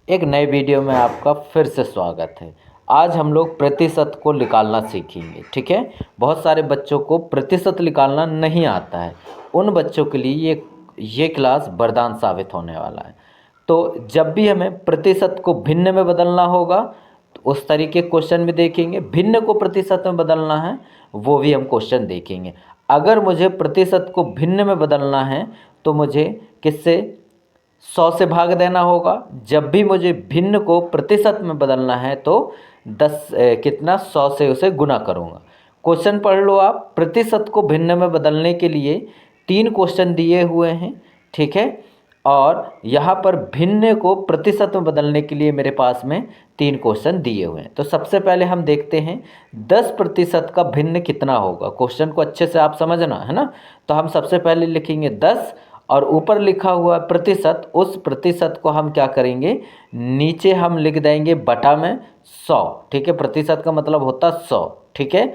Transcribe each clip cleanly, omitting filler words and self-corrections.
एक नए वीडियो में आपका फिर से स्वागत है। आज हम लोग प्रतिशत को निकालना सीखेंगे। ठीक है, बहुत सारे बच्चों को प्रतिशत निकालना नहीं आता है। उन बच्चों के लिए ये क्लास वरदान साबित होने वाला है। तो जब भी हमें प्रतिशत को भिन्न में बदलना होगा तो उस तरीके क्वेश्चन भी देखेंगे। भिन्न को प्रतिशत में बदलना है वो भी हम क्वेश्चन देखेंगे। अगर मुझे प्रतिशत को भिन्न में बदलना है तो मुझे किससे 100 से भाग देना होगा। जब भी मुझे भिन्न को प्रतिशत में बदलना है तो 100 से उसे गुना करूँगा। क्वेश्चन पढ़ लो आप। प्रतिशत को भिन्न में बदलने के लिए 3 क्वेश्चन दिए हुए हैं। ठीक है, और यहाँ पर भिन्न को प्रतिशत में बदलने के लिए मेरे पास में 3 क्वेश्चन दिए हुए हैं। तो सबसे पहले हम देखते हैं 10% का भिन्न कितना होगा। क्वेश्चन को अच्छे से आप समझना है ना। तो हम सबसे पहले लिखेंगे 10 और ऊपर लिखा हुआ प्रतिशत, उस प्रतिशत को हम क्या करेंगे, नीचे हम लिख देंगे बटा में 100। ठीक है, प्रतिशत का मतलब होता 100। ठीक है,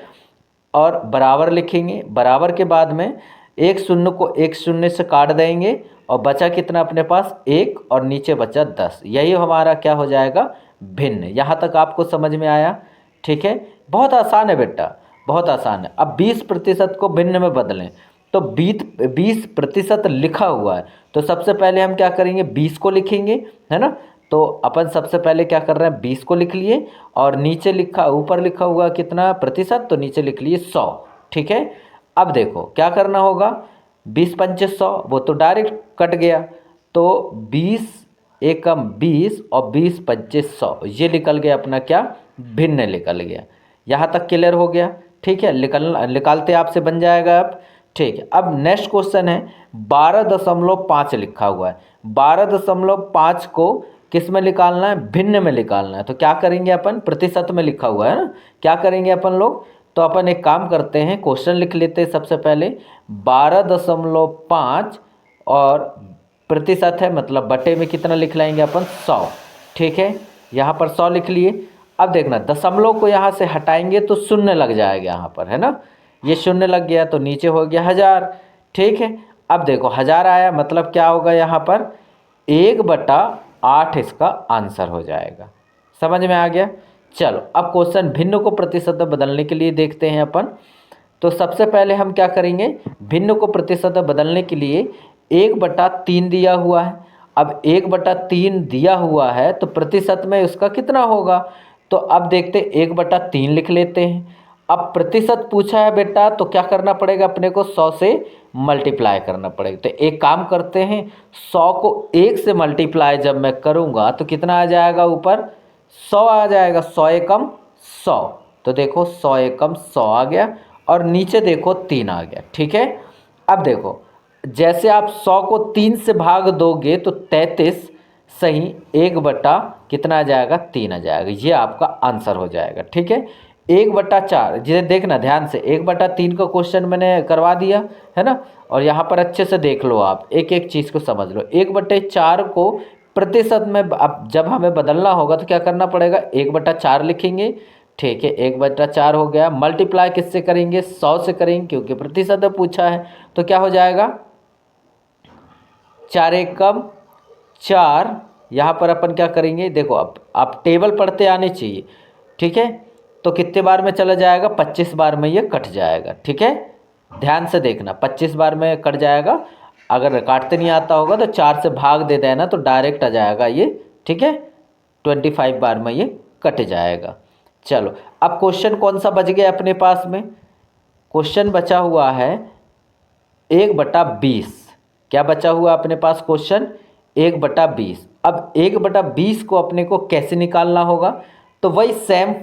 और बराबर लिखेंगे। बराबर के बाद में एक शून्य को एक शून्य से काट देंगे और बचा कितना अपने पास 1 और नीचे बचा 10। यही हमारा क्या हो जाएगा, भिन्न। यहाँ तक आपको समझ में आया। ठीक है, बहुत आसान है बेटा, बहुत आसान है। अब 20% को भिन्न में बदलें तो 20% लिखा हुआ है तो सबसे पहले हम क्या करेंगे, 20 को लिखेंगे, है ना। तो अपन सबसे पहले क्या कर रहे हैं, 20 को लिख लिए और नीचे लिखा, ऊपर लिखा हुआ कितना प्रतिशत, तो नीचे लिख लिए 100। ठीक है, अब देखो क्या करना होगा, 20 पंचे 100, वो तो डायरेक्ट कट गया। तो 20 एकम 20 और 20 पंचे 100, ये निकल गया अपना क्या, भिन्न निकल गया। यहाँ तक क्लियर हो गया। ठीक है, निकालते आपसे बन जाएगा अब। ठीक है, अब नेक्स्ट क्वेश्चन है 12.5 लिखा हुआ है। 12.5 को किस में निकालना है, भिन्न में निकालना है। तो क्या करेंगे अपन, प्रतिशत में लिखा हुआ है ना, क्या करेंगे अपन लोग, तो अपन एक काम करते हैं, क्वेश्चन लिख लेते हैं सबसे पहले। 12.5 और प्रतिशत है मतलब बटे में कितना लिख लाएंगे अपन, 100। ठीक है, यहाँ पर 100 लिख लिए। अब देखना दशमलव को यहाँ से हटाएंगे तो शून्य लग जाएगा यहाँ पर, है ना। ये शून्य लग गया तो नीचे हो गया 1000। ठीक है, अब देखो 1000 आया मतलब क्या होगा, यहाँ पर 1/8 इसका आंसर हो जाएगा। समझ में आ गया। चलो अब क्वेश्चन भिन्न को प्रतिशत में बदलने के लिए देखते हैं अपन। तो सबसे पहले हम क्या करेंगे, भिन्न को प्रतिशत में बदलने के लिए 1/3 दिया हुआ है। अब 1/3 दिया हुआ है तो प्रतिशत में उसका कितना होगा, तो अब देखते 1/3 लिख लेते हैं। अब प्रतिशत पूछा है बेटा तो क्या करना पड़ेगा, अपने को 100 से मल्टीप्लाई करना पड़ेगा। तो एक काम करते हैं, 100 को 1 से मल्टीप्लाई जब मैं करूँगा तो कितना आ जाएगा, ऊपर 100 आ जाएगा। 100 एकम 100, तो देखो 100 एकम 100 आ गया और नीचे देखो 3 आ गया। ठीक है, अब देखो जैसे आप 100 को 3 से भाग दोगे तो 33 सही 1 कितना आ जाएगा, 3 आ जाएगा। ये आपका आंसर हो जाएगा। ठीक है, 1/4, जिसे देखना ध्यान से, 1/3 का क्वेश्चन मैंने करवा दिया है ना। और यहाँ पर अच्छे से देख लो आप, एक एक चीज़ को समझ लो। 1/4 को प्रतिशत में अब जब हमें बदलना होगा तो क्या करना पड़ेगा, 1/4 लिखेंगे। ठीक है, 1/4 हो गया। मल्टीप्लाई किससे करेंगे, 100 से करेंगे क्योंकि प्रतिशत में पूछा है। तो क्या हो जाएगा, 4 एकम 4। यहाँ पर अपन क्या करेंगे, देखो अब आप टेबल पढ़ते आने चाहिए। ठीक है, तो कितने बार में चला जाएगा, 25 बार में ये कट जाएगा। ठीक है, ध्यान से देखना, 25 बार में कट जाएगा। अगर काटते नहीं आता होगा तो 4 से भाग दे देना तो डायरेक्ट आ जाएगा ये। ठीक है, 25 बार में ये कट जाएगा। चलो अब क्वेश्चन कौन सा बच गया अपने पास में, क्वेश्चन बचा हुआ है 1/20। क्या बचा हुआ अपने पास क्वेश्चन, 1/20। अब 1/20 को अपने को कैसे निकालना होगा, तो वही सेम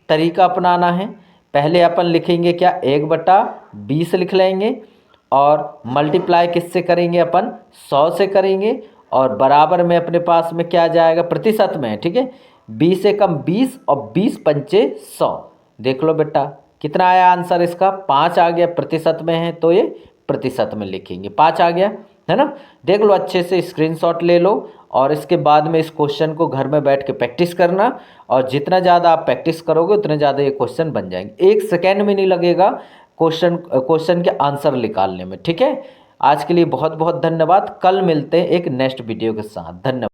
तरीका अपनाना है। पहले अपन लिखेंगे क्या, 1/20 लिख लेंगे और मल्टीप्लाई किससे करेंगे अपन, 100 से करेंगे। और बराबर में अपने पास में क्या जाएगा, प्रतिशत में। ठीक है, 20 एकम 20 और 20 पंचे 100। देख लो बेटा कितना आया आंसर इसका, 5 आ गया। प्रतिशत में है तो ये प्रतिशत में लिखेंगे, 5 आ गया, है ना। देख लो अच्छे से, स्क्रीनशॉट ले लो और इसके बाद में इस क्वेश्चन को घर में बैठ के प्रैक्टिस करना। और जितना ज़्यादा आप प्रैक्टिस करोगे उतने ज़्यादा ये क्वेश्चन बन जाएंगे। 1 सेकेंड में नहीं लगेगा क्वेश्चन के आंसर निकालने में। ठीक है, आज के लिए बहुत बहुत धन्यवाद। कल मिलते हैं एक नेक्स्ट वीडियो के साथ। धन्यवाद।